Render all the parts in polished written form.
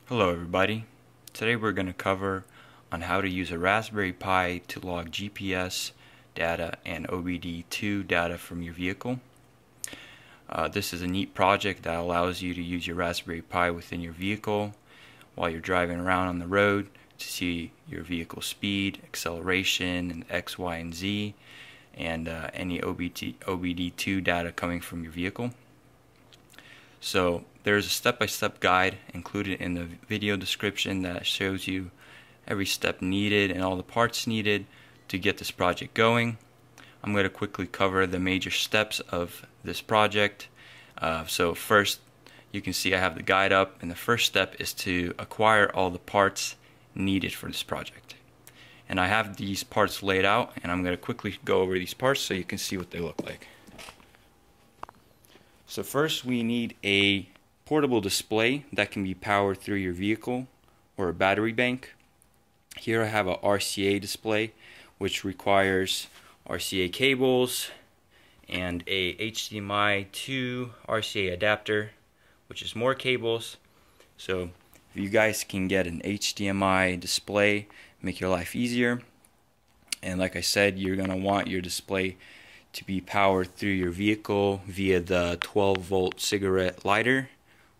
Hello everybody. Today we're going to cover on how to use a Raspberry Pi to log GPS data and OBD2 data from your vehicle. This is a neat project that allows you to use your Raspberry Pi within your vehicle while you're driving around on the road to see your vehicle speed, acceleration, and X, Y, and Z, and any OBD2 data coming from your vehicle. So there's a step-by-step guide included in the video description that shows you every step needed and all the parts needed to get this project going. I'm going to quickly cover the major steps of this project. So first, you can see I have the guide up, and the first step is to acquire all the parts needed for this project. And I have these parts laid out, and I'm going to quickly go over these parts so you can see what they look like. So first, we need a portable display that can be powered through your vehicle or a battery bank. Here I have a RCA display, which requires RCA cables and a HDMI to RCA adapter, which is more cables. So if you guys can get an HDMI display, make your life easier. And like I said, you're going to want your display to be powered through your vehicle via the 12-volt cigarette lighter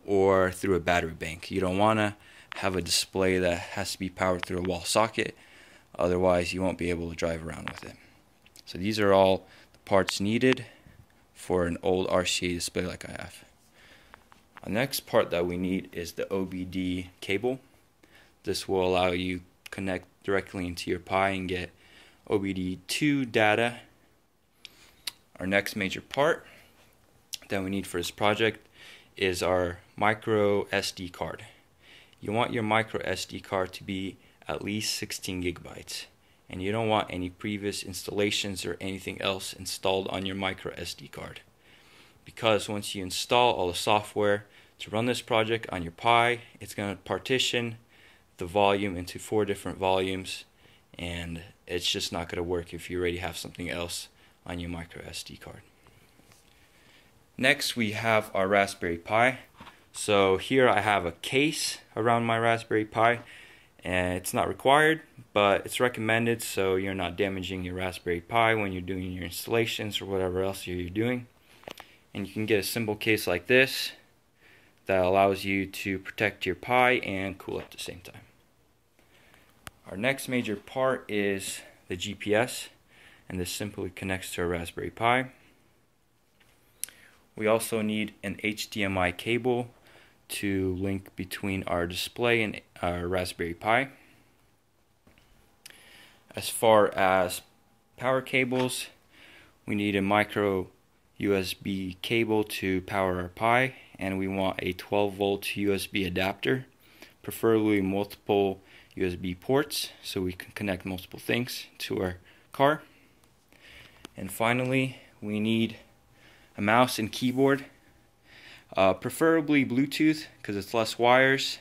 or through a battery bank. You don't want to have a display that has to be powered through a wall socket, otherwise you won't be able to drive around with it. So these are all the parts needed for an old RCA display like I have. The next part that we need is the OBD cable. This will allow you to connect directly into your Pi and get OBD2 data. Our next major part that we need for this project is our micro SD card. You want your micro SD card to be at least 16 gigabytes, and you don't want any previous installations or anything else installed on your micro SD card, because once you install all the software to run this project on your Pi, it's going to partition the volume into 4 different volumes, and it's just not going to work if you already have something else on your micro SD card. Next, we have our Raspberry Pi. So here I have a case around my Raspberry Pi, and it's not required, but it's recommended so you're not damaging your Raspberry Pi when you're doing your installations or whatever else you're doing. And you can get a simple case like this that allows you to protect your Pi and cool at the same time. Our next major part is the GPS, and this simply connects to a Raspberry Pi. We also need an HDMI cable to link between our display and our Raspberry Pi. As far as power cables, we need a micro USB cable to power our Pi, and we want a 12-volt USB adapter, preferably multiple USB ports so we can connect multiple things to our car. And finally, we need a mouse and keyboard, preferably Bluetooth because it's less wires,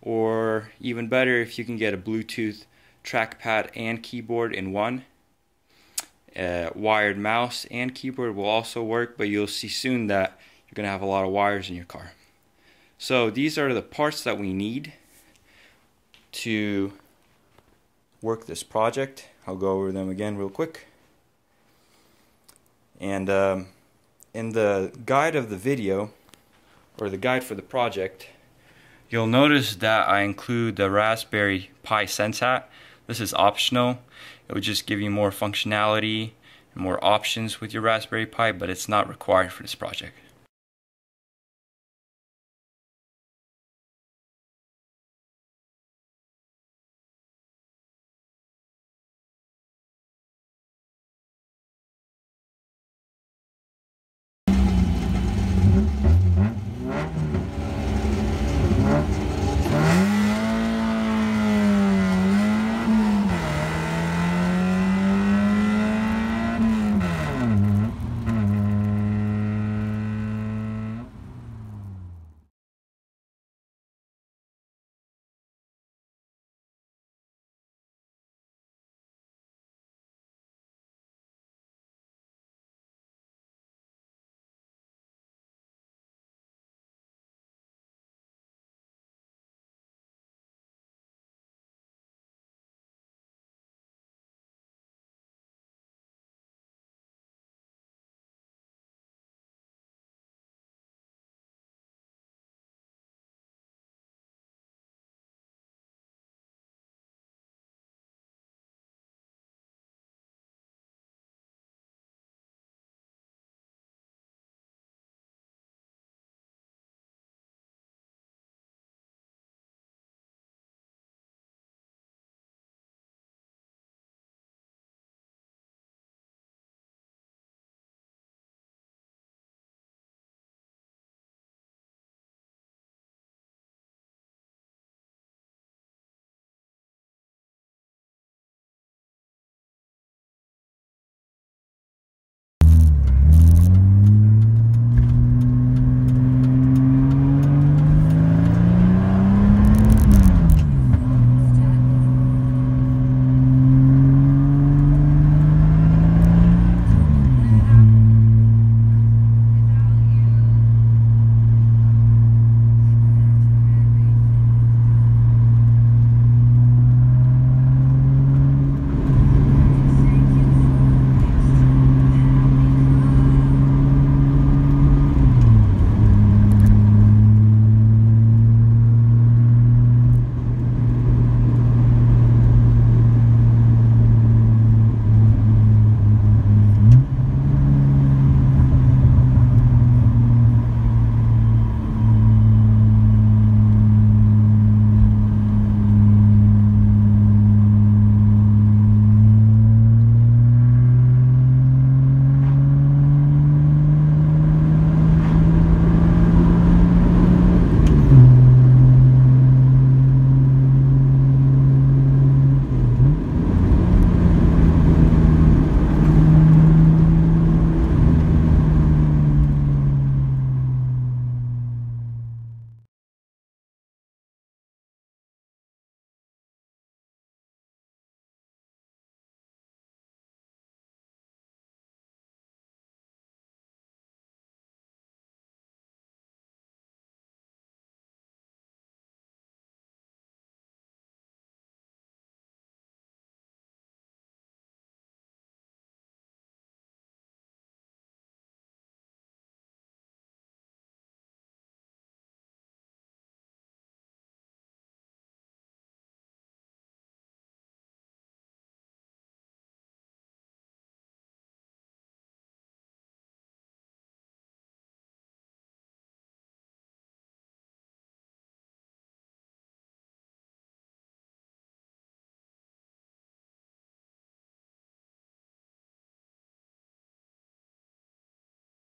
or even better if you can get a Bluetooth trackpad and keyboard in one. Wired mouse and keyboard will also work, but you'll see soon that you're going to have a lot of wires in your car. So these are the parts that we need to work this project. I'll go over them again real quick. And in the guide of the video, or the guide for the project, you'll notice that I include the Raspberry Pi Sense Hat. This is optional. It will just give you more functionality and more options with your Raspberry Pi, but it's not required for this project.